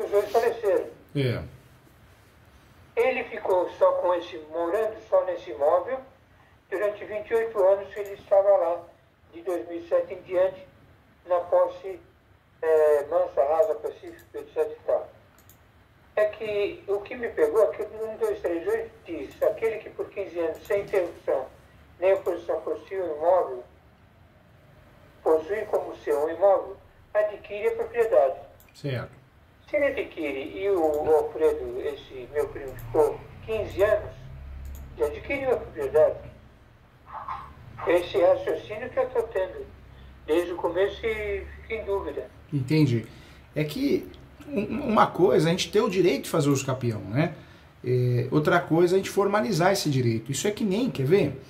os dois faleceram. É. Ele ficou só com morando só nesse imóvel. Durante 28 anos ele estava lá, de 2007 em diante, na posse mansa, rasa, pacífica, etc. e tal. É que o que me pegou é que o 1238 diz: aquele que por 15 anos, sem interrupção, nem oposição possui um imóvel, possui como seu um imóvel, adquire a propriedade. Certo. Se ele adquire e o Alfredo, esse meu primo, ficou 15 anos, ele adquiriu a propriedade. Esse raciocínio que eu estou tendo desde o começo e fico em dúvida. Entendi. É que uma coisa é a gente ter o direito de fazer uso capião, né? Outra coisa é a gente formalizar esse direito. Isso é que nem, quer ver?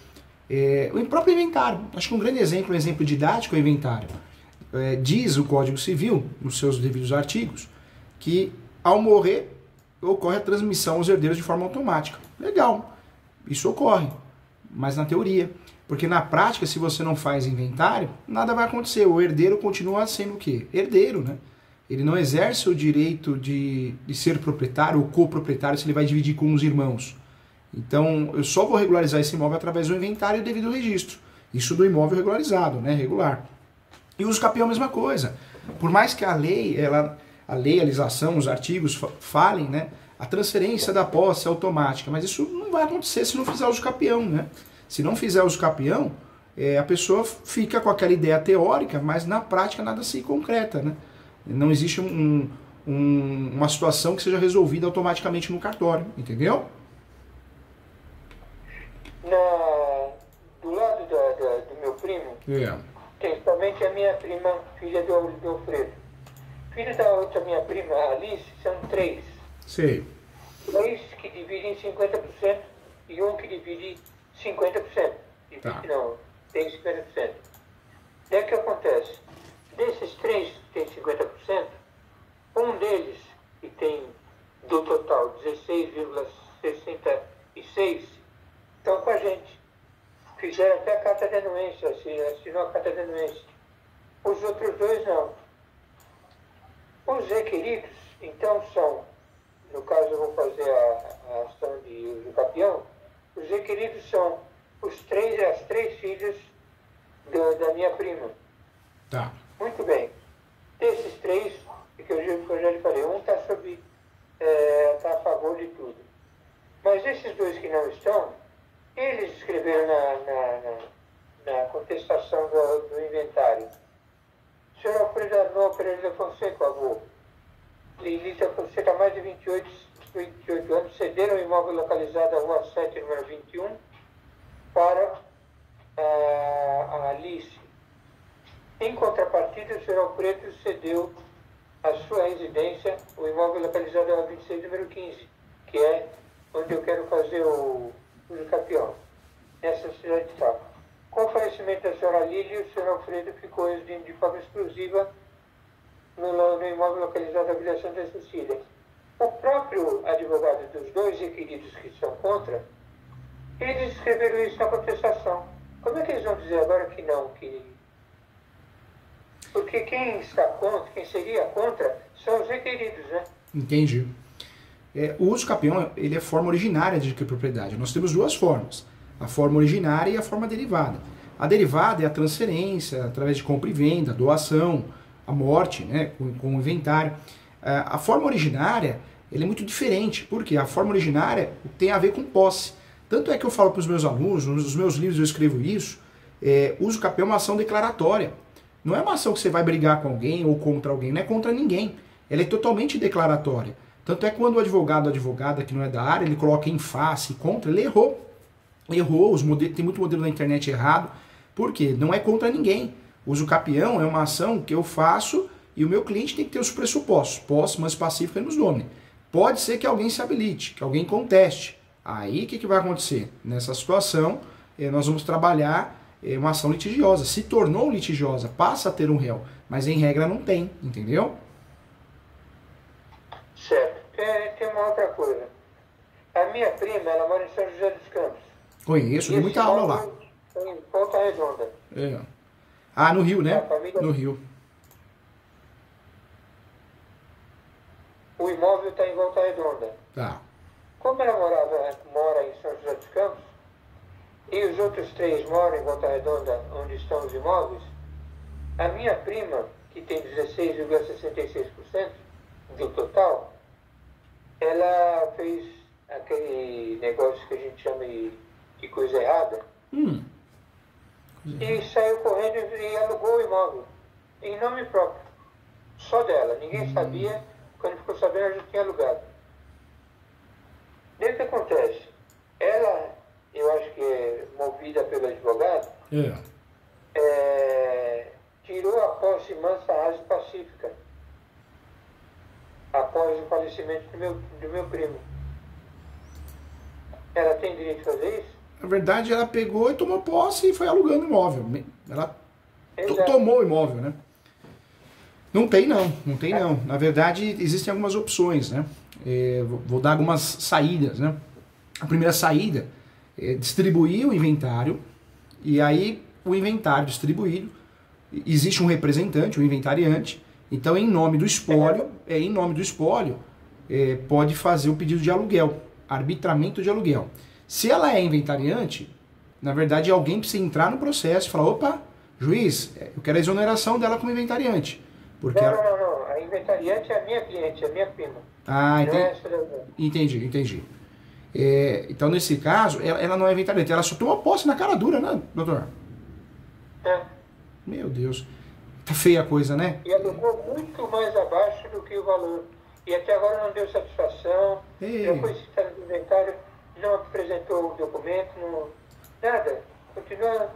O próprio inventário. Acho que um grande exemplo, um exemplo didático é o inventário. Diz o Código Civil, nos seus devidos artigos, que ao morrer ocorre a transmissão aos herdeiros de forma automática. Legal, isso ocorre, mas na teoria. Porque na prática, se você não faz inventário, nada vai acontecer. O herdeiro continua sendo o quê? Herdeiro, né? Ele não exerce o direito de ser proprietário ou coproprietário se ele vai dividir com os irmãos. Então, eu só vou regularizar esse imóvel através do inventário e devido registro. Isso do imóvel regularizado, né? Regular. E o uso capião é a mesma coisa. Por mais que a lei, a legislação, os artigos falem, né? A transferência da posse é automática, mas isso não vai acontecer se não fizer uso capião, né? Se não fizer uso capião, a pessoa fica com aquela ideia teórica, mas na prática nada se concreta, né? Não existe uma situação que seja resolvida automaticamente no cartório, entendeu? Do lado do meu primo, tem somente a minha prima, filha do Alfredo. Filho da outra minha prima, Alice, são 3. Sei. 2 que dividem 50% e um que divide 50%. Tá. Não, tem 50%. Daí o que acontece? Desses 3 que tem 50%, um deles, que tem do total 16,66, estão com a gente. Fizeram até a carta de anuência, assinou a carta de anuência. Os outros 2 não. Os requeridos, então, são, no caso eu vou fazer a ação de uso capião, os requeridos são as 3 filhas da minha prima. Tá. Muito bem. Desses 3, que eu já lhe falei, um está a favor de tudo. Mas esses 2 que não estão, eles escreveram na contestação do inventário: senhor Alfredo Arnoldo Pereira Fonseca, avô, Lilita Fonseca, há mais de 28 anos, cederam o imóvel localizado na Rua 7, número 21, para a Alice. Em contrapartida, o senhor Alfredo cedeu a sua residência, o imóvel localizado na Rua 26, número 15, que é onde eu quero fazer o uso capião, nessa cidade de tal. Com o falecimento da senhora Lília, o senhor Alfredo ficou residindo de forma exclusiva no imóvel localizado na Vila Santa Cecília. O próprio advogado dos 2 requeridos que são contra, eles escreveram isso na contestação. Como é que eles vão dizer agora que não? Porque quem está contra, quem seria contra, são os requeridos, né? Entendi. O uso capião, ele é a forma originária de adquirir propriedade. Nós temos 2 formas. A forma originária e a forma derivada. A derivada é a transferência, através de compra e venda, doação, a morte, né, com o inventário. A forma originária, ele é muito diferente, porque a forma originária tem a ver com posse. Tanto é que eu falo para os meus alunos, nos meus livros eu escrevo isso, uso capião é uma ação declaratória. Não é uma ação que você vai brigar com alguém ou contra alguém, não é contra ninguém. Ela é totalmente declaratória. Tanto é que quando o advogado ou advogada que não é da área, ele coloca em face, contra, ele errou. Errou, tem muito modelo na internet errado. Por quê? Não é contra ninguém. O uso capião é uma ação que eu faço e o meu cliente tem que ter os pressupostos. Posse, mas pacífica e nos domine. Pode ser que alguém se habilite, que alguém conteste. Aí o que vai acontecer? Nessa situação, nós vamos trabalhar uma ação litigiosa. Se tornou litigiosa, passa a ter um réu, mas em regra não tem, entendeu? Certo. Tem uma outra coisa. A minha prima, ela mora em São José dos Campos. Conheço, dei muita aula lá. Em Volta Redonda. Ah, no Rio, né? No Rio. O o imóvel está em Volta Redonda. Tá. Como ela mora em São José dos Campos, e os outros 3 moram em Volta Redonda, onde estão os imóveis, a minha prima, que tem 16,66% do total, ela fez aquele negócio que a gente chama de coisa errada, e saiu correndo e alugou o imóvel, em nome próprio, só dela. Ninguém sabia, quando ficou sabendo, ela já tinha alugado. Daí o que acontece? Ela, eu acho que é movida pelo advogado, tirou a posse mansa, rasa e pacífica, após o falecimento do meu primo. Ela tem direito de fazer isso? Na verdade, ela pegou e tomou posse e foi alugando o imóvel. Ela Exato. tomou o imóvel, né? Não tem não, não tem não. Na verdade, existem algumas opções, né? Vou dar algumas saídas, né? A primeira saída é distribuir o inventário, e aí o inventário distribuído, existe um representante, um inventariante, então em nome do espólio, pode fazer o pedido de aluguel, arbitramento de aluguel. Se ela é inventariante, na verdade alguém precisa entrar no processo e falar, opa, juiz, eu quero a exoneração dela como inventariante. Porque Não. A inventariante é a minha cliente, é a minha prima. Ah, Não é essa da... entendi. Então, nesse caso, ela não é inventariante, ela só toma posse na cara dura, né, doutor? É. Meu Deus. Tá feia a coisa, né? E alugou muito mais abaixo do que o valor. E até agora não deu satisfação, já foi citado no inventário, não apresentou o documento, nada. Continua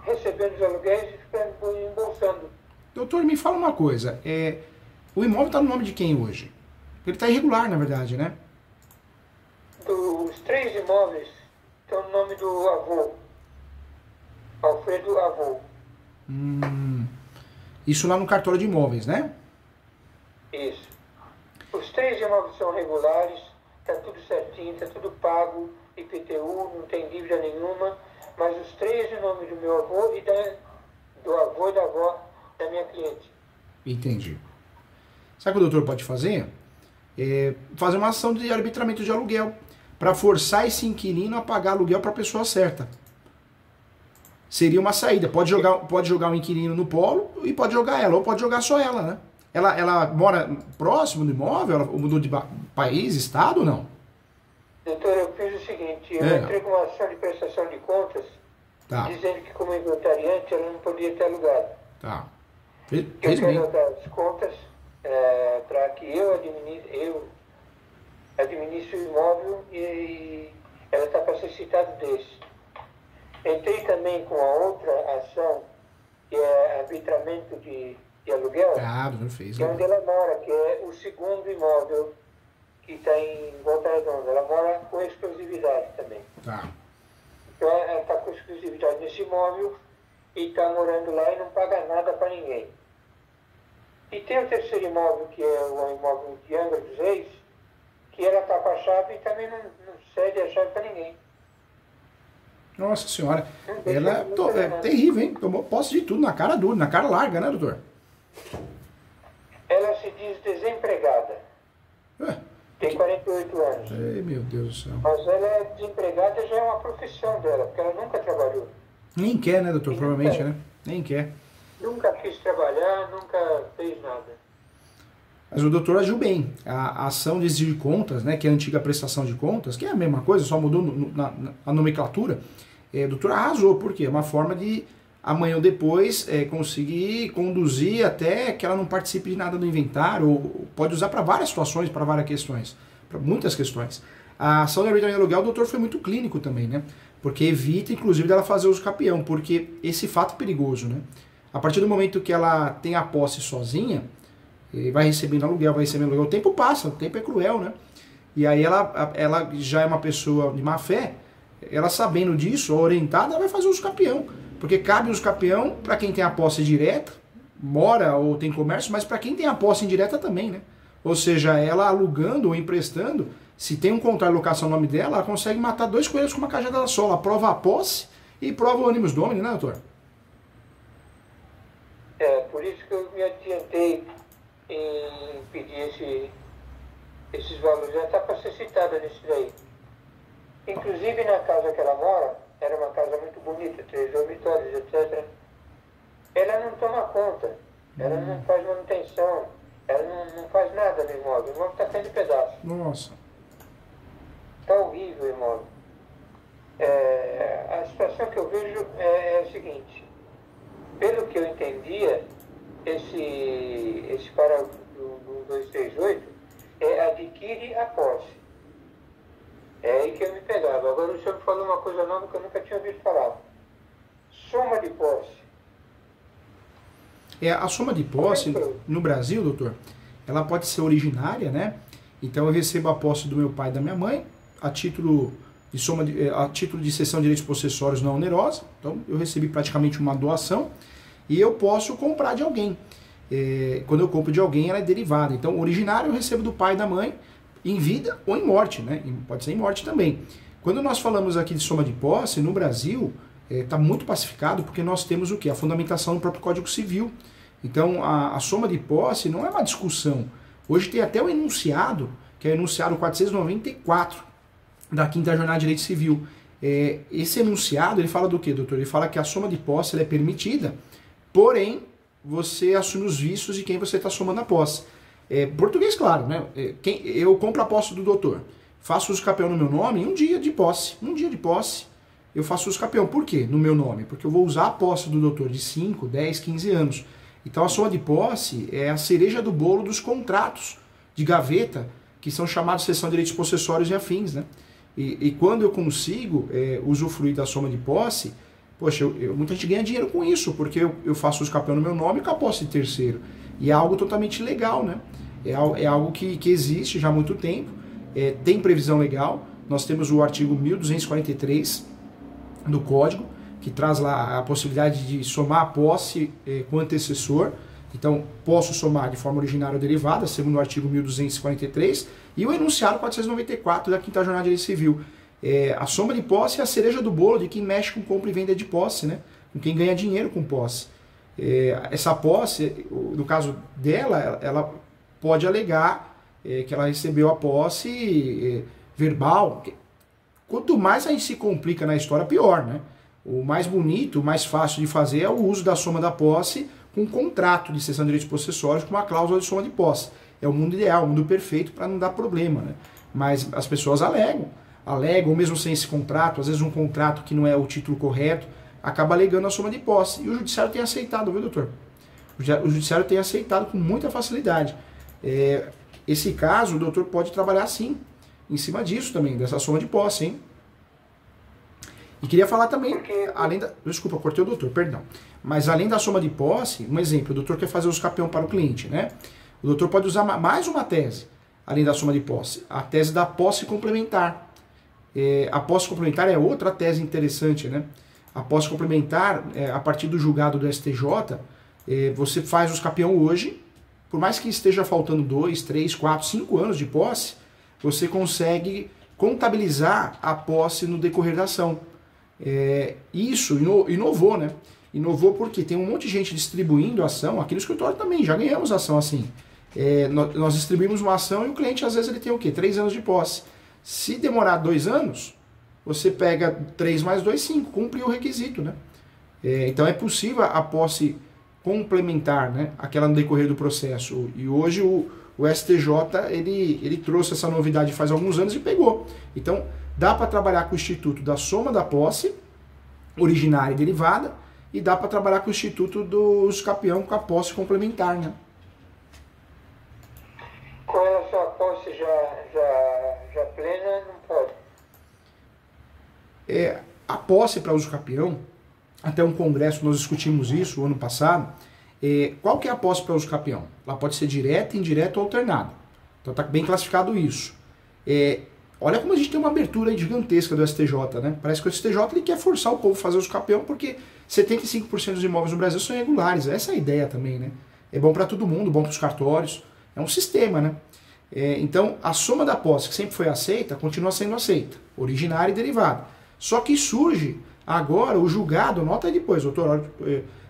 recebendo os aluguéis e ficando embolsando. Doutor, me fala uma coisa. O imóvel está no nome de quem hoje? Ele está irregular, na verdade, né? Os 3 imóveis estão no nome do avô. Alfredo Avô. Isso lá no cartório de imóveis, né? Isso. Os 3 imóveis são regulares, está tudo certinho, está tudo pago, IPTU, não tem dívida nenhuma, mas os 3 em nome do meu avô e do avô e da avó da minha cliente. Entendi. Sabe o que o doutor pode fazer? Fazer uma ação de arbitramento de aluguel para forçar esse inquilino a pagar aluguel para a pessoa certa. Seria uma saída. Pode jogar o inquilino no polo e pode jogar ela, ou pode jogar só ela, né? Ela mora próximo do imóvel? Ela mudou de país, estado ou não? Doutor, eu fiz o seguinte, eu entrei com uma ação de prestação de contas, dizendo que como inventariante ela não podia ter alugado. Tá. Eu quero dar as contas para que eu administre o imóvel e ela está para ser citada desse. Entrei também com a outra ação, que é arbitramento de aluguel, não fez, que é onde ela mora, que é o segundo imóvel que está em Volta Redonda. Ela mora com exclusividade também. Tá. Então ela está com exclusividade nesse imóvel e está morando lá e não paga nada para ninguém. E tem o terceiro imóvel, que é o imóvel de Angra dos Reis, que ela está com a chave e também não cede a chave para ninguém. Nossa senhora, ela é terrível, hein? Tomou posse de tudo, na cara dura, na cara larga, né, doutor? Ela se diz desempregada. Tem 48 anos. Ei, meu Deus do céu. Mas ela é desempregada, já é uma profissão dela, porque ela nunca trabalhou. Nem quer, né, doutor? Provavelmente, né? Nem quer. Nunca quis trabalhar, nunca fez nada. Mas o doutor agiu bem. A ação de exigir contas, né, que é a antiga prestação de contas, que é a mesma coisa, só mudou a nomenclatura, o doutor arrasou. Por quê? É uma forma de, amanhã ou depois, conseguir conduzir até que ela não participe de nada do inventário, ou pode usar para várias situações, para várias questões, para muitas questões. A ação de arbitramento de aluguel, o doutor foi muito clínico também, né? Porque evita, inclusive, dela fazer uso capião, porque esse fato é perigoso, né? A partir do momento que ela tem a posse sozinha, vai recebendo aluguel, o tempo passa, o tempo é cruel, né? E aí ela já é uma pessoa de má fé, ela sabendo disso, orientada, ela vai fazer uso capião. Porque cabe uso capião para quem tem a posse direta, mora ou tem comércio, mas para quem tem a posse indireta também, né? Ou seja, ela alugando ou emprestando, se tem um contrato de locação no nome dela, ela consegue matar 2 coelhos com uma cajadada só. Ela prova a posse e prova o animus domini, né, doutor? Por isso que eu me adiantei em pedir esses valores, já está para ser citada nisso daí. Inclusive na casa que ela mora, era uma casa muito bonita, 3 dormitórios, etc. Ela não toma conta, ela não faz manutenção, ela não faz nada no imóvel. O imóvel está caindo de pedaço. Nossa. Está horrível o imóvel. A situação que eu vejo é a seguinte: pelo que eu entendia, esse parágrafo do 238 adquire a posse. É aí que eu me pegava. Agora o senhor me falou uma coisa nova que eu nunca tinha ouvido falar. Soma de posse. A soma de posse, no Brasil, doutor, ela pode ser originária, né? Então eu recebo a posse do meu pai e da minha mãe, a título de cessão de direitos possessórios não onerosa. Então eu recebi praticamente uma doação e eu posso comprar de alguém. Quando eu compro de alguém, ela é derivada. Então, originário eu recebo do pai e da mãe em vida ou em morte, né? Pode ser em morte também. Quando nós falamos aqui de soma de posse, no Brasil, está muito pacificado porque nós temos o quê? A fundamentação no próprio Código Civil. Então, a soma de posse não é uma discussão. Hoje tem até o enunciado, que é o enunciado 494 da 5ª Jornada de Direito Civil. Esse enunciado, ele fala do quê, doutor? Ele fala que a soma de posse ela é permitida, porém, você assume os vícios de quem você está somando a posse. Português, claro, né? Eu compro a posse do doutor, faço uso capião no meu nome, em um dia de posse, eu faço uso capião. Por quê? No meu nome? Porque eu vou usar a posse do doutor de 5, 10, 15 anos. Então a soma de posse é a cereja do bolo dos contratos de gaveta, que são chamados de cessão de direitos possessórios e afins, né? E quando eu consigo usufruir da soma de posse, poxa, muita gente ganha dinheiro com isso, porque eu faço uso capião no meu nome com a posse de terceiro. E é algo totalmente legal, né? É algo que existe já há muito tempo, tem previsão legal. Nós temos o artigo 1243 do Código, que traz lá a possibilidade de somar a posse com o antecessor. Então, posso somar de forma originária ou derivada, segundo o artigo 1243, e o enunciado 494 da 5ª Jornada de Direito Civil. A soma de posse é a cereja do bolo de quem mexe com compra e venda de posse, né? Com quem ganha dinheiro com posse. Essa posse, no caso dela, ela pode alegar que ela recebeu a posse verbal. Quanto mais a gente se complica na história, pior, né? O mais bonito, o mais fácil de fazer é o uso da soma da posse com um contrato de cessão de direitos possessórios com uma cláusula de soma de posse. É o mundo ideal, o mundo perfeito para não dar problema, né? Mas as pessoas alegam, mesmo sem esse contrato, às vezes um contrato que não é o título correto, acaba alegando a soma de posse. E o judiciário tem aceitado, viu, doutor? O judiciário tem aceitado com muita facilidade. Esse caso, o doutor pode trabalhar sim, em cima disso também, dessa soma de posse, hein? E queria falar também, além da... Desculpa, cortei o doutor, perdão. Mas além da soma de posse, um exemplo, o doutor quer fazer uso capião para o cliente, né? O doutor pode usar mais uma tese, além da soma de posse. A tese da posse complementar. A posse complementar é outra tese interessante, né? A posse complementar, a partir do julgado do STJ, você faz uso capião hoje, por mais que esteja faltando 2, 3, 4, 5 anos de posse, você consegue contabilizar a posse no decorrer da ação. Isso inovou, né? Inovou porque tem um monte de gente distribuindo a ação. Aqui no escritório também, já ganhamos ação assim. Nós distribuímos uma ação e o cliente, às vezes, ele tem o quê? 3 anos de posse. Se demorar 2 anos, você pega 3 mais 2, 5, cumpre o requisito, né? Então é possível a posse complementar, né? Aquela no decorrer do processo. E hoje o STJ, ele trouxe essa novidade faz alguns anos e pegou. Então, dá para trabalhar com o instituto da soma da posse, originária e derivada, e dá para trabalhar com o instituto do uso capião com a posse complementar, né? Com relação à posse já plena, não pode? A posse para uso capião, até um congresso nós discutimos isso o ano passado. Qual que é a posse para uso capião? Ela pode ser direta, indireta ou alternada. Então está bem classificado isso. Olha como a gente tem uma abertura aí gigantesca do STJ, né? Parece que o STJ ele quer forçar o povo a fazer uso capião porque 75% dos imóveis no Brasil são irregulares. Essa é a ideia também, né? É bom para todo mundo, bom para os cartórios. É um sistema, né? Então, a soma da posse, que sempre foi aceita, continua sendo aceita. Originária e derivada. Só que surge agora o julgado, nota aí depois, doutor,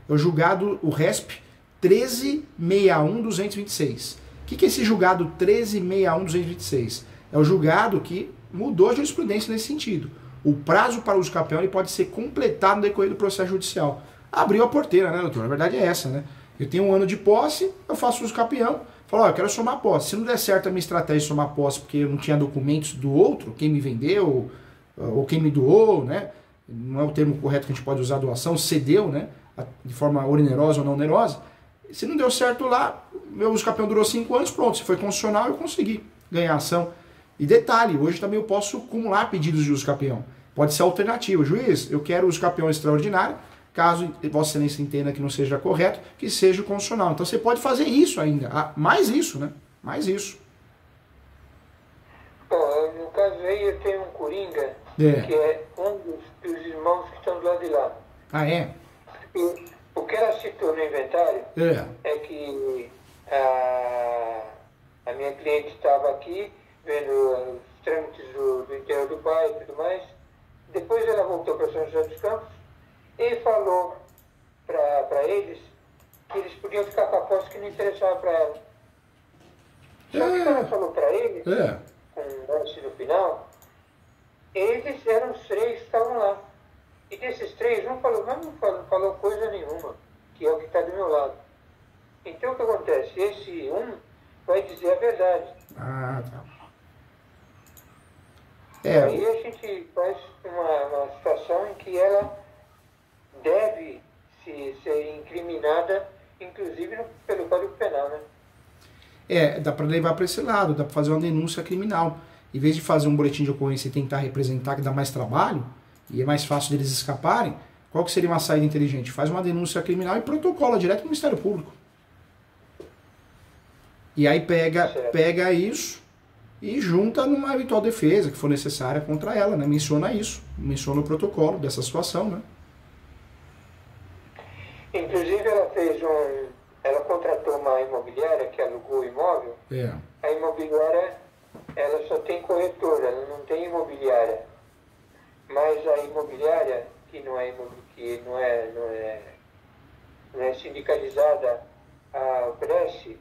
o julgado, o RESP 13.61226. O que é esse julgado 13.61226? É o julgado que mudou a jurisprudência nesse sentido. O prazo para o uso capião ele pode ser completado no decorrer do processo judicial. Abriu a porteira, né, doutor? A verdade é essa, né? Eu tenho 1 ano de posse, eu faço uso capião, falo, ó, eu quero somar posse. Se não der certo a minha estratégia de somar posse porque eu não tinha documentos do outro, quem me vendeu, ou quem me doou, né? Não é o termo correto que a gente pode usar, doação, cedeu, né? De forma onerosa ou não onerosa. Se não deu certo lá, meu uso capião durou 5 anos, pronto. Se foi constitucional, eu consegui ganhar a ação. E detalhe, hoje também eu posso acumular pedidos de uso capião. Pode ser alternativa. Juiz, eu quero uso capião extraordinário, caso Vossa Excelência entenda que não seja correto, que seja o constitucional. Então você pode fazer isso ainda. Mais isso, né? Mais isso. Bom, no caso aí eu tenho um coringa, que é um dos irmãos que estão do lado de lá. Ah, é? E o que ela citou no inventário é que a minha cliente estava aqui vendo os trâmites do interior do pai e tudo mais. Depois ela voltou para São José dos Campos e falou para eles que eles podiam ficar com a posse que não interessava para ela. Só que ela falou para eles, com um lance no final, eles eram os 3 que estavam lá. E desses 3, um falou, mas não falou coisa nenhuma, que é o que está do meu lado. Então o que acontece? Esse vai dizer a verdade. Ah, tá. Aí a gente faz uma situação em que ela deve ser incriminada, inclusive pelo Código Penal, né? Dá para levar para esse lado, dá para fazer uma denúncia criminal. Em vez de fazer um boletim de ocorrência e tentar representar, que dá mais trabalho, e é mais fácil deles escaparem, qual que seria uma saída inteligente? Faz uma denúncia criminal e protocola direto no Ministério Público. E aí pega isso e junta numa eventual defesa que for necessária contra ela, né? Menciona isso, menciona o protocolo dessa situação, né? Inclusive ela contratou uma imobiliária que alugou o imóvel. A imobiliária, ela só tem corretora, ela não tem imobiliária. Mas a imobiliária, que não é sindicalizada a Cresce,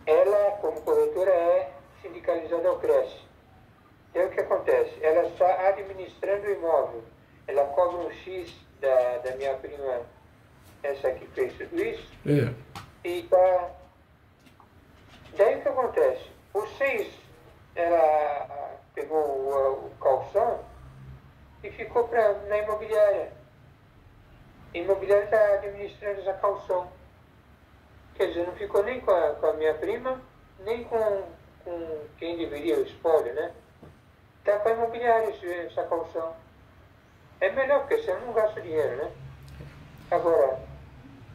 ela, como corretora, é sindicalizada ao Cresce. Então, o que acontece? Ela está administrando o imóvel. Ela cobra um X da minha prima, essa que fez tudo isso, e tá... Daí o que acontece? Os 6, ela pegou o calção e ficou na imobiliária. A imobiliária está administrando essa calção. Quer dizer, não ficou nem com a minha prima, nem com quem deveria o espólio, né? Está com a imobiliária essa calção. É melhor, porque você não gasta dinheiro, né? Agora,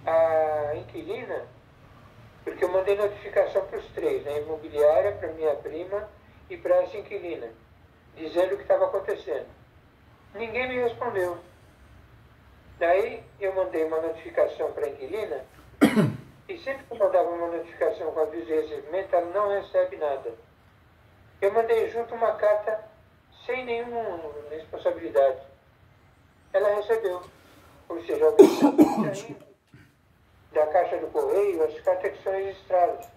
a inquilina, porque eu mandei notificação para os 3, né? Imobiliária, para minha prima e para essa inquilina, dizendo o que estava acontecendo. Ninguém me respondeu. Daí eu mandei uma notificação para a inquilina e sempre que eu mandava uma notificação com aviso de recebimento, ela não recebe nada. Eu mandei junto uma carta sem nenhuma responsabilidade. Ela recebeu. Ou seja, alguém da Caixa do Correio, as cartas que são registradas,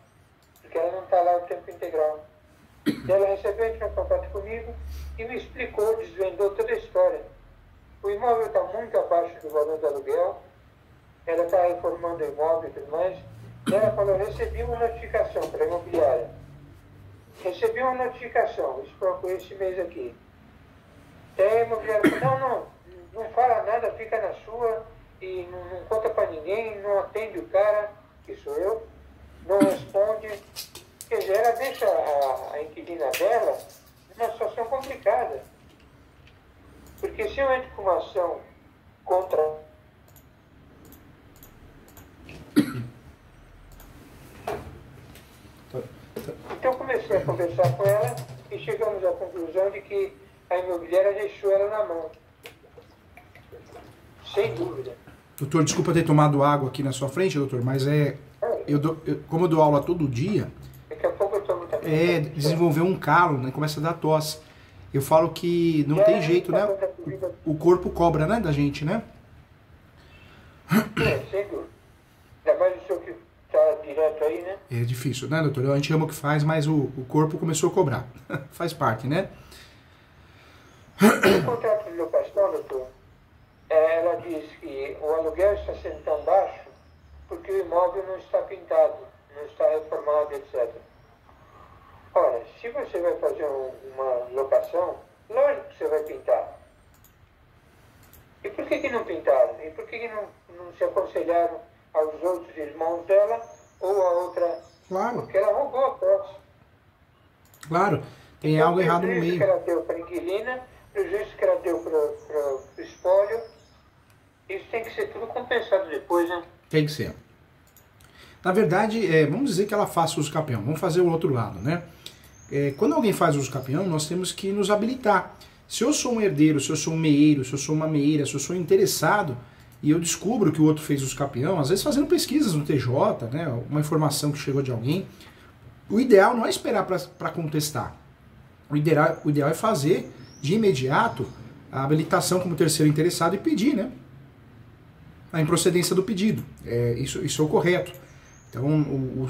porque ela não está lá o tempo integral. Ela recebeu, entrou em contato comigo e me explicou, desvendou toda a história. O imóvel está muito abaixo do valor do aluguel, ela está reformando o imóvel e tudo mais. E ela falou, recebi uma notificação para a imobiliária. Recebi uma notificação, isso foi esse mês aqui. Daí a imobiliária falou, não fala nada, fica na sua e não conta para ninguém, não atende o cara, que sou eu, não responde. Quer dizer, ela deixa a inquilina dela numa situação complicada. Porque se eu entro com uma ação contra... Então comecei a conversar com ela e chegamos à conclusão de que a imobiliária deixou ela na mão. Sem dúvida. Doutor, desculpa ter tomado água aqui na sua frente, doutor, mas como eu dou aula todo dia, daqui a pouco eu tomo também. Desenvolveu um calo, né? Começa a dar tosse. Eu falo que não tem jeito, né? O corpo cobra, né, da gente, né? Sem dúvida. Ainda mais o senhor que está direto aí, né? É difícil, né, doutor? A gente ama o que faz, mas o corpo começou a cobrar. Faz parte, né? No contrato de locação, doutor, ela diz que o aluguel está sendo tão baixo porque o imóvel não está pintado, não está reformado, etc. Ora, se você vai fazer uma locação, lógico que você vai pintar. E por que não pintaram? E por que não se aconselharam aos outros irmãos dela ou a outra? Claro. Porque ela roubou a posse. Claro, tem Então, algo errado no o prejuízo meio. que ela deu para a inquilina, o prejuízo que ela deu para o espólio, isso tem que ser tudo compensado depois, né? Tem que ser. Na verdade, vamos dizer que ela faça uso capião. Vamos fazer o outro lado, né? Quando alguém faz uso capião, nós temos que nos habilitar. Se eu sou um herdeiro, se eu sou um meeiro, se eu sou uma meeira, se eu sou interessado e eu descubro que o outro fez uso capião, às vezes fazendo pesquisas no TJ, né, uma informação que chegou de alguém, o ideal não é esperar para contestar. O ideal é fazer de imediato a habilitação como terceiro interessado e pedir, né, a improcedência do pedido. Isso é o correto. Então,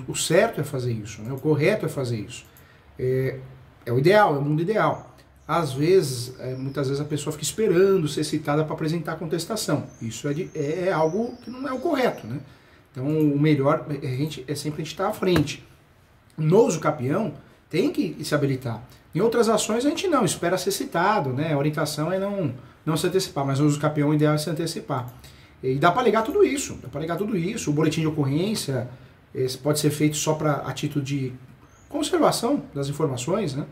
o certo é fazer isso, né, o correto é fazer isso. É o ideal, é o mundo ideal. Às vezes, muitas vezes a pessoa fica esperando ser citada para apresentar a contestação. Isso é algo que não é o correto, né? Então, o melhor é sempre a gente estar à frente. No uso capião, tem que se habilitar. Em outras ações, a gente não, espera ser citado, né? A orientação é não se antecipar, mas no uso capião, o ideal é se antecipar. E dá para alegar tudo isso, O boletim de ocorrência pode ser feito só a título de conservação das informações, né?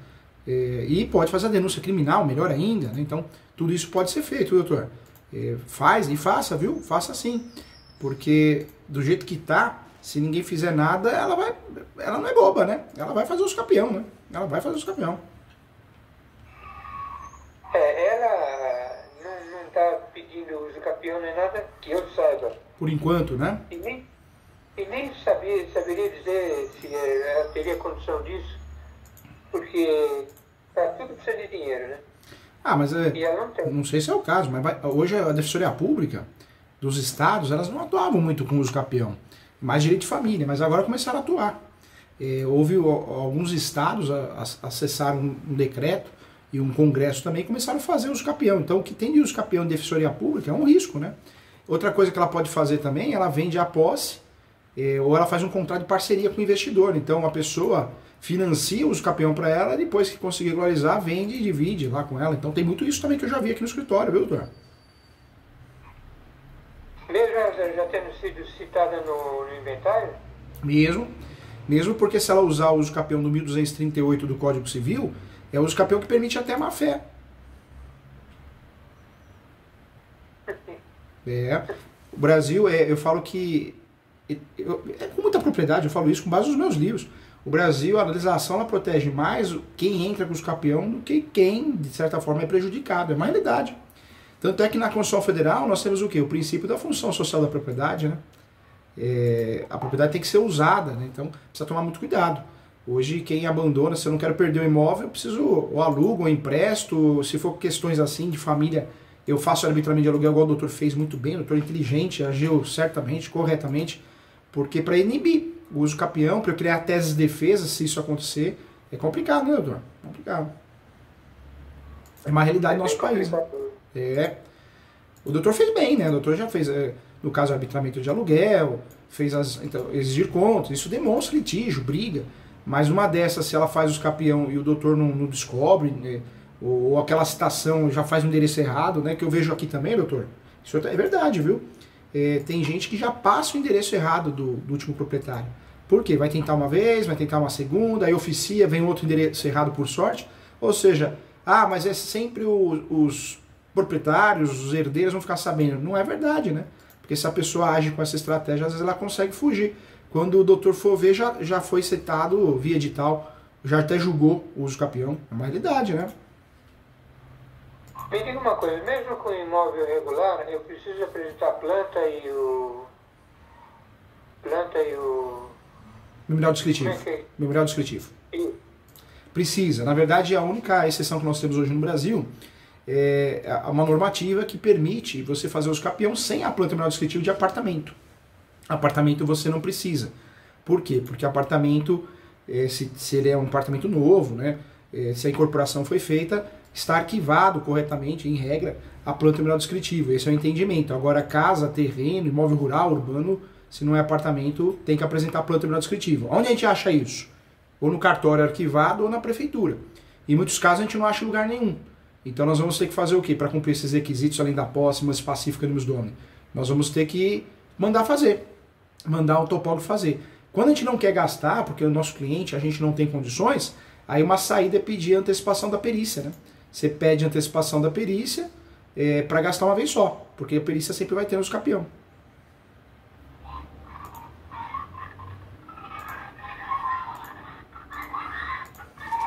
E pode fazer a denúncia criminal, melhor ainda, né? Então, tudo isso pode ser feito, doutor. Faz e faça, viu? Faça sim. Porque do jeito que tá, se ninguém fizer nada, ela não é boba, né? Ela vai fazer os capião, né? Ela vai fazer os capião. Ela não tá pedindo uso capião nem nada que eu saiba. Por enquanto, né? E nem saberia dizer se ela teria condição disso. Porque tudo precisa de dinheiro, né? Mas e ela não tem. Não sei se é o caso, mas hoje a Defensoria Pública dos estados, elas não atuavam muito com uso capião. Mais direito de família, mas agora começaram a atuar. Houve alguns estados acessaram um decreto e um congresso também começaram a fazer uso capião. Então o que tem de uso capião em Defensoria Pública é um risco, né? Outra coisa que ela pode fazer também, ela vende a posse ou ela faz um contrato de parceria com o investidor. Então a pessoa financia o uso capião para ela, depois que conseguir regularizar, vende e divide lá com ela. Então tem muito isso também que eu já vi aqui no escritório, viu, doutor? Mesmo ela já tendo sido citada no inventário? Mesmo porque se ela usar o uso capião do 1238 do Código Civil, é o uso capião que permite até má fé. O Brasil, eu falo que, com muita propriedade, eu falo isso com base nos meus livros. O Brasil, a legislação, ela protege mais quem entra com os capião do que quem, de certa forma, é prejudicado. É uma realidade. Tanto é que na Constituição Federal nós temos o quê? O princípio da função social da propriedade, né? A propriedade tem que ser usada, né? Então precisa tomar muito cuidado. Hoje quem abandona, se eu não quero perder o imóvel, eu preciso ou alugo ou empresto. Se for questões assim de família, eu faço arbitramento de aluguel igual o doutor fez muito bem, o doutor inteligente, agiu certamente, corretamente, porque para inibir o uso capião, para eu criar teses de defesa, se isso acontecer, é complicado, né, doutor? Complicado. É uma realidade do nosso país, né? O doutor fez bem, né? O doutor já fez, no caso, arbitramento de aluguel, fez então, exigir contas, isso demonstra litígio, briga, mas uma dessas, se ela faz os capião e o doutor não descobre, né, ou aquela citação já faz um endereço errado, né, que eu vejo aqui também, doutor, isso é verdade, viu? Tem gente que já passa o endereço errado do último proprietário. Por quê? Vai tentar uma vez, vai tentar uma segunda, aí oficia, vem outro endereço errado por sorte, ou seja, mas é sempre os proprietários, os herdeiros vão ficar sabendo. Não é verdade, né? Porque se a pessoa age com essa estratégia, às vezes ela consegue fugir. Quando o doutor for ver, já foi citado via edital, já até julgou o uso capião. É uma realidade, né? Me diga uma coisa, mesmo com imóvel regular, eu preciso apresentar a planta e o... Memorial descritivo. Memorial descritivo. Precisa. Na verdade, a única exceção que nós temos hoje no Brasil é uma normativa que permite você fazer os capião sem a planta memorial descritivo de apartamento. Apartamento você não precisa. Por quê? Porque apartamento, se ele é um apartamento novo, né, se a incorporação foi feita, está arquivado corretamente, em regra, a plano terminal descritivo. Esse é o entendimento. Agora, casa, terreno, imóvel rural, urbano, se não é apartamento, tem que apresentar plano terminal descritivo. Onde a gente acha isso? Ou no cartório arquivado ou na prefeitura. Em muitos casos a gente não acha em lugar nenhum. Então nós vamos ter que fazer o quê? Para cumprir esses requisitos, além da posse, mas pacífica animus domini. Nós vamos ter que mandar fazer. Mandar o topógrafo fazer. Quando a gente não quer gastar, porque o nosso cliente, a gente não tem condições, aí uma saída é pedir a antecipação da perícia, né? Você pede antecipação da perícia para gastar uma vez só, porque a perícia sempre vai ter no escapião.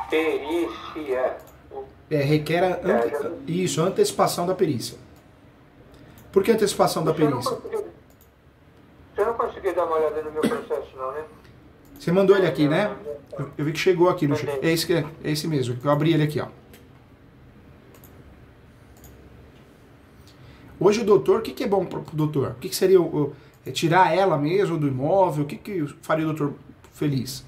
Perícia. Requer a antecipação da perícia. Por que antecipação da perícia? Você não conseguiu dar uma olhada no meu processo, não, né? Você mandou ele aqui, né? Eu vi que chegou aqui. É esse mesmo. Eu abri ele aqui, ó. Hoje o doutor, o que é bom para o doutor? O que seria tirar ela mesmo do imóvel? O que faria o doutor feliz?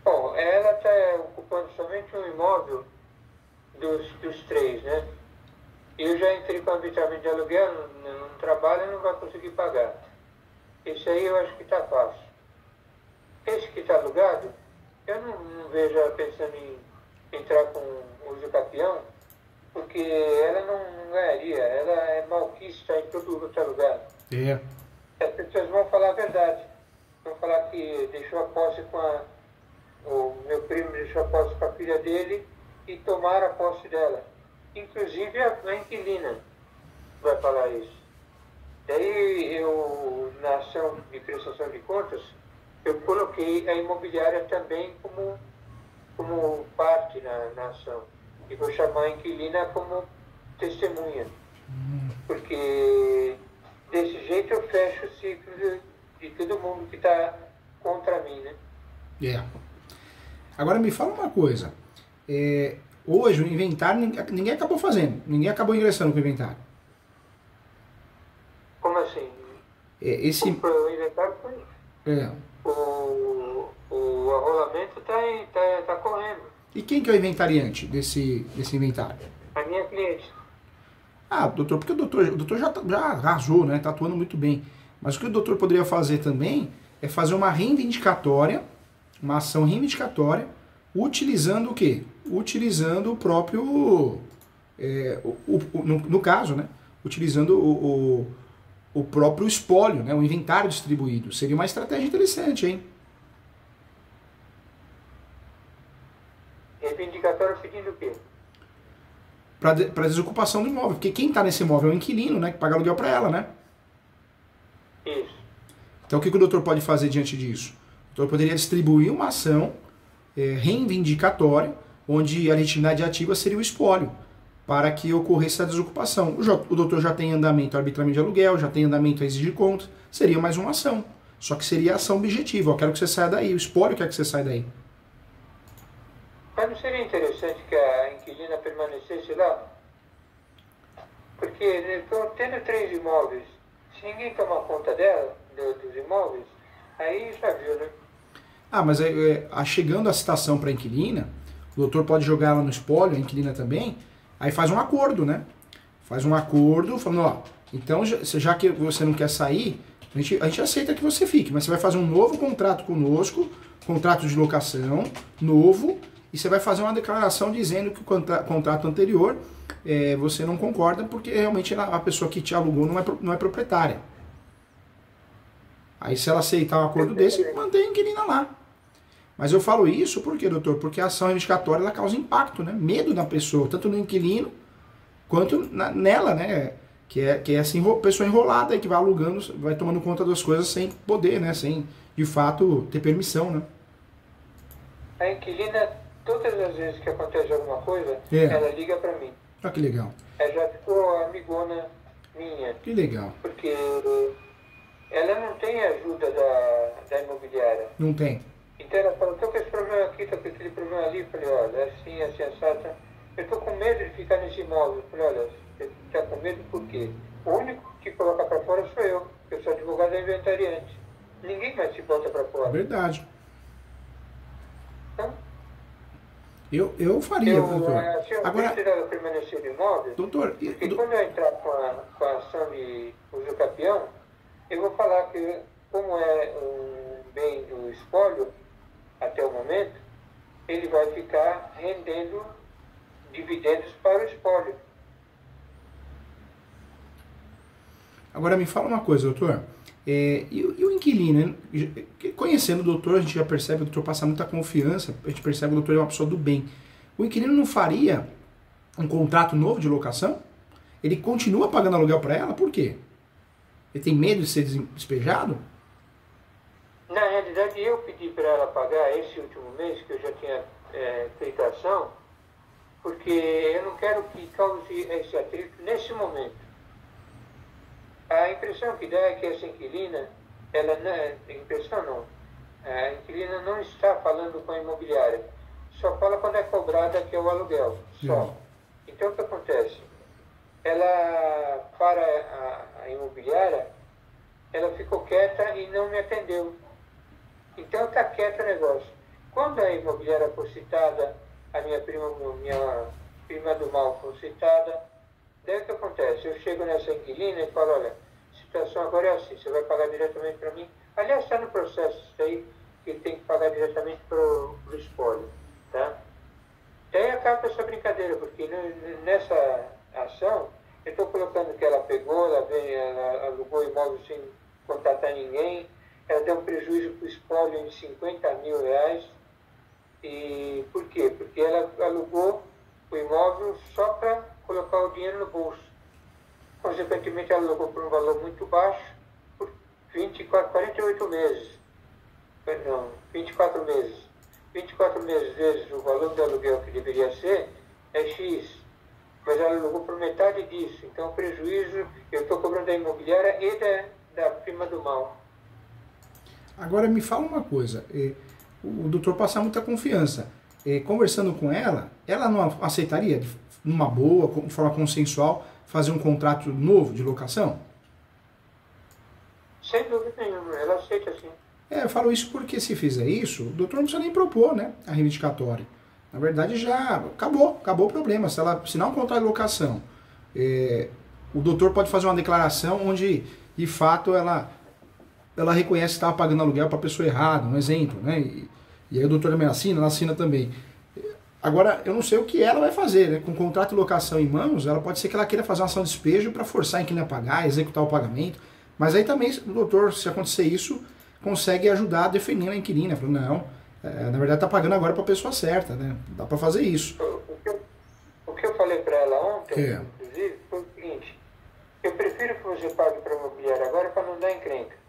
Bom, ela está ocupando somente um imóvel dos três, né? Eu já entrei com arbitramento de aluguel, não trabalha e não vai conseguir pagar. Esse aí eu acho que está fácil. Esse que está alugado, eu não vejo ela pensando em entrar com uso capião, porque ela não ganharia. Ela é malquista em todo outro lugar. As pessoas vão falar a verdade. Vão falar que deixou a posse o meu primo deixou a posse com a filha dele e tomaram a posse dela. Inclusive a inquilina vai falar isso. Daí eu, na ação de prestação de contas, eu coloquei a imobiliária também como parte na ação. E vou chamar a inquilina como testemunha. Porque desse jeito eu fecho o ciclo de todo mundo que está contra mim, né? Agora me fala uma coisa. Hoje o inventário ninguém acabou fazendo. Ninguém acabou ingressando com o inventário. Como assim? O inventário foi... O arrolamento tá correndo. E quem que é o inventariante desse inventário? A minha cliente. Doutor, porque o doutor já arrasou, né? Tá atuando muito bem. Mas o que o doutor poderia fazer também é fazer uma reivindicatória, uma ação reivindicatória, utilizando o quê? Utilizando o próprio... no caso, né? Utilizando o próprio espólio, né? O inventário distribuído. Seria uma estratégia interessante, hein? Reivindicatório pedindo o quê? Para desocupação do imóvel. Porque quem está nesse imóvel é o inquilino, né? Que paga aluguel para ela, né? Isso. Então o que o doutor pode fazer diante disso? O doutor poderia distribuir uma ação reivindicatória, onde a legitimidade ativa seria o espólio, para que ocorresse a desocupação. O doutor já tem andamento arbitramento de aluguel, já tem andamento a exigir contas, seria mais uma ação. Só que seria ação objetiva. Eu quero que você saia daí, o espólio quer que você saia daí. Mas não seria interessante que a inquilina permanecesse lá? Porque tendo 3 imóveis, se ninguém tomar conta dela, dos imóveis, aí já viu, né? Mas chegando a citação para a inquilina, o doutor pode jogar ela no espólio, a inquilina também, aí faz um acordo, né? Faz um acordo falando, então já que você não quer sair, a gente aceita que você fique, mas você vai fazer um novo contrato conosco, contrato de locação, novo, e você vai fazer uma declaração dizendo que o contrato anterior você não concorda, porque realmente a pessoa que te alugou não é proprietária. Aí se ela aceitar um acordo desse, mantém a inquilina lá. Mas eu falo isso por quê, doutor? Porque a ação reivindicatória ela causa impacto, né? Medo na pessoa, tanto no inquilino quanto nela, né? Que é assim, pessoa enrolada que vai alugando, vai tomando conta das coisas sem poder, né? Sem, de fato, ter permissão, né? A inquilina, todas as vezes que acontece alguma coisa, ela liga para mim. Olha que legal. Ela já ficou amigona minha. Que legal. Porque ela não tem ajuda da imobiliária. Não tem. Então ela falou, estou com esse problema aqui, estou com aquele problema ali. Eu falei, olha, assim, assado. Eu estou com medo de ficar nesse imóvel. Eu falei, olha, você está com medo por quê? O único que coloca para fora sou eu sou advogado inventariante. ninguém mais te bota para fora. Verdade. Então, Eu faria, doutor. Se eu Agora, ela permanecer imóvel, doutor, porque quando eu entrar com a ação de usucapião, eu vou falar que, como é um bem do espólio, até o momento, ele vai ficar rendendo dividendos para o espólio. agora me fala uma coisa, doutor. E o inquilino? Conhecendo o doutor, a gente já percebe que o doutor passa muita confiança, a gente percebe que o doutor é uma pessoa do bem. O inquilino não faria um contrato novo de locação? Ele continua pagando aluguel para ela? Por quê? Ele tem medo de ser despejado? Na realidade, eu pedi para ela pagar esse último mês, que eu já tinha feito a ação, porque eu não quero que cause esse atrito nesse momento. A impressão que dá é que essa inquilina, ela não, impressão não, a inquilina não está falando com a imobiliária, só fala quando é cobrada, que é o aluguel, só. Então o que acontece? Ela, para a imobiliária, ela ficou quieta e não me atendeu. Então está quieto o negócio. Quando a imobiliária for citada, a minha prima do mal for citada, daí o que acontece? Eu chego nessa inquilina e falo, olha, a situação agora é assim, você vai pagar diretamente para mim. Aliás, está no processo isso aí, que ele tem que pagar diretamente para o espólio, tá? Daí acaba essa brincadeira, porque nessa ação, eu estou colocando que ela pegou, ela alugou imóvel sem contatar ninguém, ela deu um prejuízo para o espólio em 50 mil reais. E por quê? Porque ela alugou o imóvel só para colocar o dinheiro no bolso. Consequentemente, ela alugou por um valor muito baixo, por 48 meses. Não, 24 meses. 24 meses vezes o valor do aluguel que deveria ser é X. Mas ela alugou por metade disso. Então, o prejuízo eu estou cobrando da imobiliária e da prima do mal. Agora me fala uma coisa. O doutor passa muita confiança. Conversando com ela, ela não aceitaria, numa boa, de forma consensual, fazer um contrato novo de locação? Sem dúvida nenhuma, ela aceita sim. Eu falo isso porque se fizer isso, o doutor não precisa nem propor, né, a reivindicatória. Na verdade já acabou o problema. Se ela assinar um contrato de locação, o doutor pode fazer uma declaração onde, de fato, ela reconhece que estava pagando aluguel para a pessoa errada, um exemplo, né? E aí o doutor também assina, ela assina também. Agora, eu não sei o que ela vai fazer, né? Com o contrato de locação em mãos, ela pode ser que ela queira fazer uma ação de despejo para forçar a inquilina a pagar, executar o pagamento. Mas aí também, o doutor, se acontecer isso, consegue ajudar defendendo a inquilina. Falando, não, na verdade está pagando agora para a pessoa certa, né? Dá para fazer isso. O que eu falei para ela ontem, inclusive, foi o seguinte: eu prefiro que você pague para a imobiliária agora para não dar encrenca.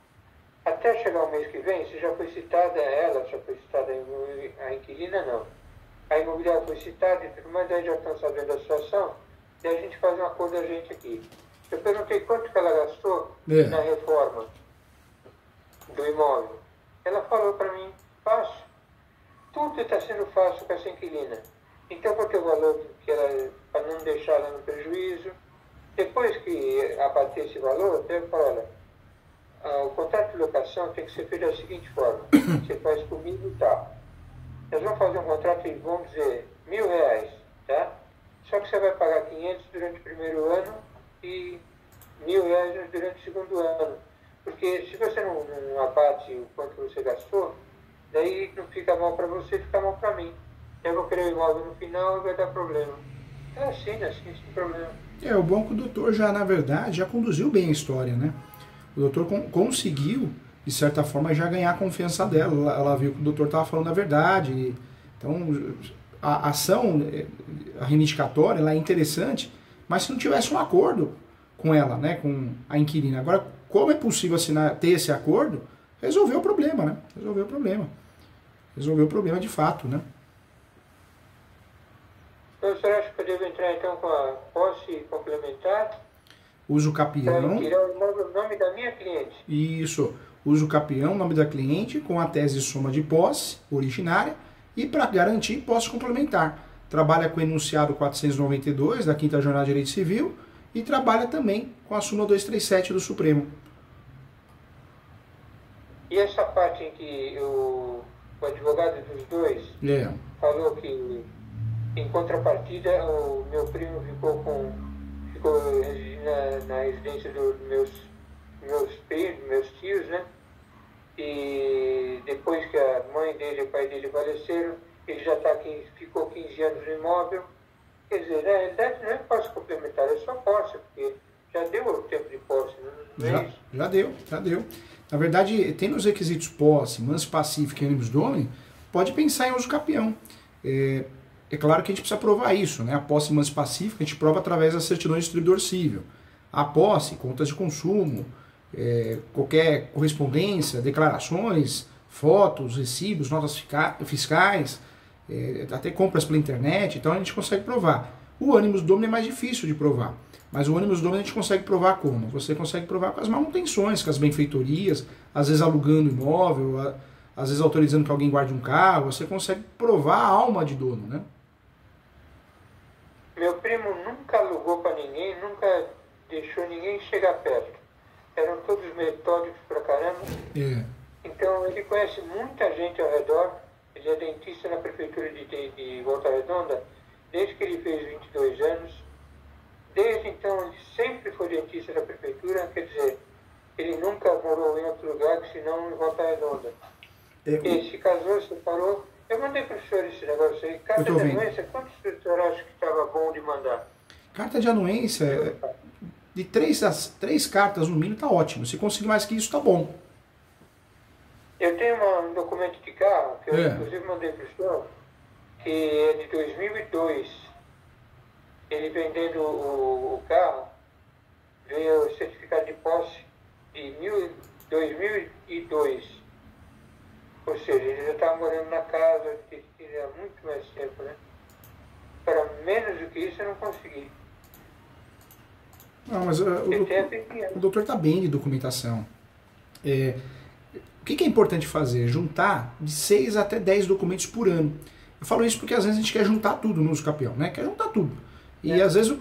Até chegar o mês que vem, se já foi citada ela, já foi citada a inquilina, não. A imobiliária foi citada e tudo mais, aí já estão sabendo da situação, e a gente faz um acordo a gente aqui. Eu perguntei quanto que ela gastou na reforma do imóvel. Ela falou para mim, fácil. Tudo está sendo fácil com essa inquilina. Então, qual que é o valor que ela, para não deixar ela no prejuízo? Depois que abater esse valor, eu falo, olha, o contrato de locação tem que ser feito da seguinte forma. Você faz comigo e tal. Nós vamos fazer um contrato de, vamos dizer, R$1.000, tá? Só que você vai pagar 500 durante o primeiro ano e R$1.000 durante o segundo ano. Porque se você não abate o quanto você gastou, daí não fica mal para você, fica mal para mim. Eu vou querer o imóvel no final e vai dar problema. É assim, sem problema. O bom é que o doutor já, na verdade, já conduziu bem a história, né? O doutor conseguiu, de certa forma, já ganhar a confiança dela. Ela viu que o doutor estava falando a verdade. Então, a ação, a reivindicatória, ela é interessante, mas se não tivesse um acordo com ela, né, com a inquilina. Agora, como é possível ter esse acordo, resolveu o problema, né? Resolveu o problema de fato, né? Então, o senhor acha que eu devo entrar, então, com a posse complementar? Uso capião. Tirar o nome da minha cliente. Isso. Uso capião, nome da cliente, com a tese de soma de posse originária e para garantir posse complementar. Trabalha com o enunciado 492 da 5ª Jornada de Direito Civil e trabalha também com a súmula 237 do Supremo. E essa parte em que o advogado dos dois falou que, em contrapartida, o meu primo ficou na residência dos meus tios, né? E depois que a mãe dele e o pai dele faleceram, ele já ficou 15 anos no imóvel. Quer dizer, na realidade não é posse complementar, é só posse, porque já deu o tempo de posse, não é isso? Já deu. Na verdade, tendo os requisitos posse, manso pacífico e animus domini, pode pensar em uso capião. É claro que a gente precisa provar isso, né? A posse manso pacífica a gente prova através da certidão de distribuidor cível. A posse, contas de consumo, qualquer correspondência, declarações, fotos, recibos, notas fiscais, até compras pela internet, então a gente consegue provar. O animus domini é mais difícil de provar, mas o animus domini a gente consegue provar como? Você consegue provar com as manutenções, com as benfeitorias, às vezes alugando imóvel, às vezes autorizando que alguém guarde um carro, você consegue provar a alma de dono, né? Meu primo nunca alugou para ninguém, nunca deixou ninguém chegar perto. Eram todos metódicos pra caramba. Então ele conhece muita gente ao redor. Ele é dentista na prefeitura de Volta Redonda desde que ele fez 22 anos. Desde então ele sempre foi dentista da prefeitura, quer dizer, ele nunca morou em outro lugar que senão em Volta Redonda. Ele se casou, se separou. Eu mandei para o senhor esse negócio aí. Carta de anuência, quantos o senhor acha que estava bom de mandar? Carta de anuência, de 3 cartas no mínimo, tá ótimo. Se conseguir mais que isso, tá bom. Eu tenho um documento de carro, que eu inclusive mandei para o senhor, que é de 2002. Ele vendendo o carro, veio o certificado de posse de 2002. Ou seja, ele já estava morando na casa, que tinha muito mais tempo, né? Para menos do que isso eu não consegui. Não, mas o doutor está bem de documentação. O que é importante fazer? Juntar de 6 até 10 documentos por ano. Eu falo isso porque às vezes a gente quer juntar tudo no uso capião, né? Quer juntar tudo. E às vezes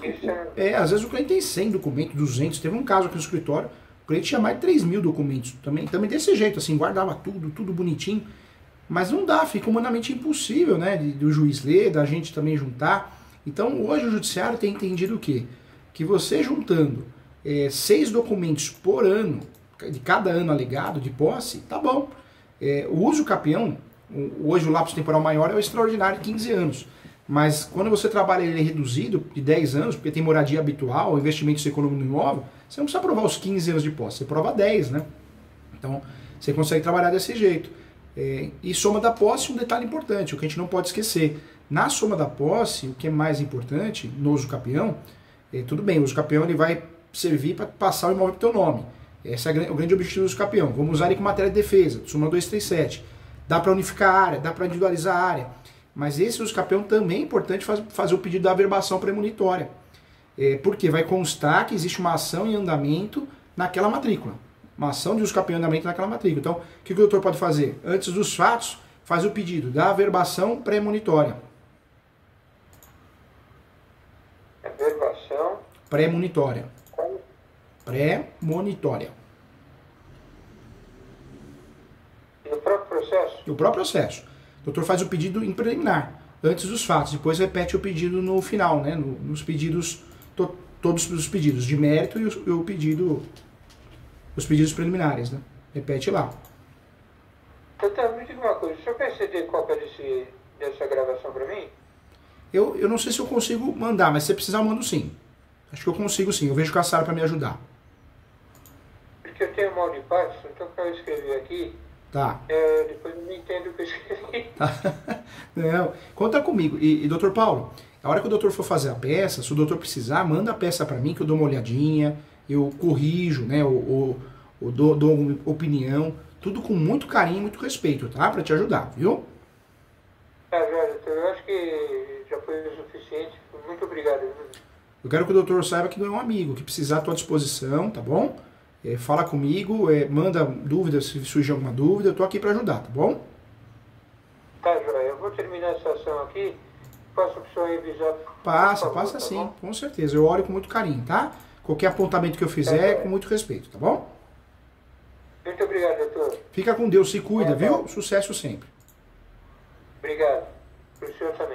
às vezes o cliente tem 100 documentos, 200. Teve um caso aqui no escritório, o cliente tinha mais de 3.000 documentos. Também desse jeito, assim, guardava tudo bonitinho. Mas não dá, fica humanamente impossível, né? Do juiz ler, da gente também juntar. Então hoje o judiciário tem entendido o quê? Que você juntando 6 documentos por ano, de cada ano alegado de posse, tá bom. O uso capião, hoje o lapso temporal maior é o extraordinário, 15 anos. Mas quando você trabalha ele reduzido, de 10 anos, porque tem moradia habitual, investimentos econômicos no imóvel, você não precisa provar os 15 anos de posse, você prova 10, né? Então, você consegue trabalhar desse jeito. E soma da posse, um detalhe importante, o que a gente não pode esquecer. Na soma da posse, o que é mais importante no uso capião, tudo bem, o uso capião ele vai servir para passar o imóvel para o teu nome. Esse é o grande objetivo do uso capião. Vamos usar ele com matéria de defesa, súmula 237. Dá para unificar a área, dá para individualizar a área. Mas esse uso capião também é importante fazer o pedido da averbação premonitória. Porque vai constar que existe uma ação em andamento naquela matrícula. Uma ação de uso capião em andamento naquela matrícula. Então, o que o doutor pode fazer? Antes dos fatos, faz o pedido da averbação premonitória. Averbação premonitória. Premonitória. No próprio processo? No próprio processo. O doutor faz o pedido em preliminar, antes dos fatos. Depois repete o pedido no final, né? Nos pedidos, todos os pedidos de mérito e o pedido, os pedidos preliminares, né? Repete lá. Doutor, me diga uma coisa. O senhor quer ceder cópia dessa gravação para mim? Eu não sei se eu consigo mandar, mas se você precisar eu mando sim. Acho que eu consigo sim. Eu vejo com a Sara para me ajudar. Porque eu tenho mal de Parkinson, então para eu escrever aqui, tá. Depois eu não entendo o que eu escrevi. Não, conta comigo. E doutor Paulo, a hora que o doutor for fazer a peça, se o doutor precisar, manda a peça para mim que eu dou uma olhadinha, eu corrijo, né? Eu dou uma opinião, tudo com muito carinho e muito respeito, tá? Para te ajudar, viu? Tá, doutor, eu acho que já foi o suficiente. Muito obrigado. Eu quero que o doutor saiba que não é um amigo, que precisar à tua disposição, tá bom? Fala comigo, manda dúvidas, se surgir alguma dúvida, eu tô aqui para ajudar, tá bom? Tá, Joia. Eu vou terminar essa ação aqui, passo para o senhor revisar. Passa tá sim, bom? Com certeza. Eu olho com muito carinho, tá? Qualquer apontamento que eu fizer, com muito respeito, tá bom? Muito obrigado, doutor. Fica com Deus, se cuida, viu? Sucesso sempre. Obrigado. Para o senhor também.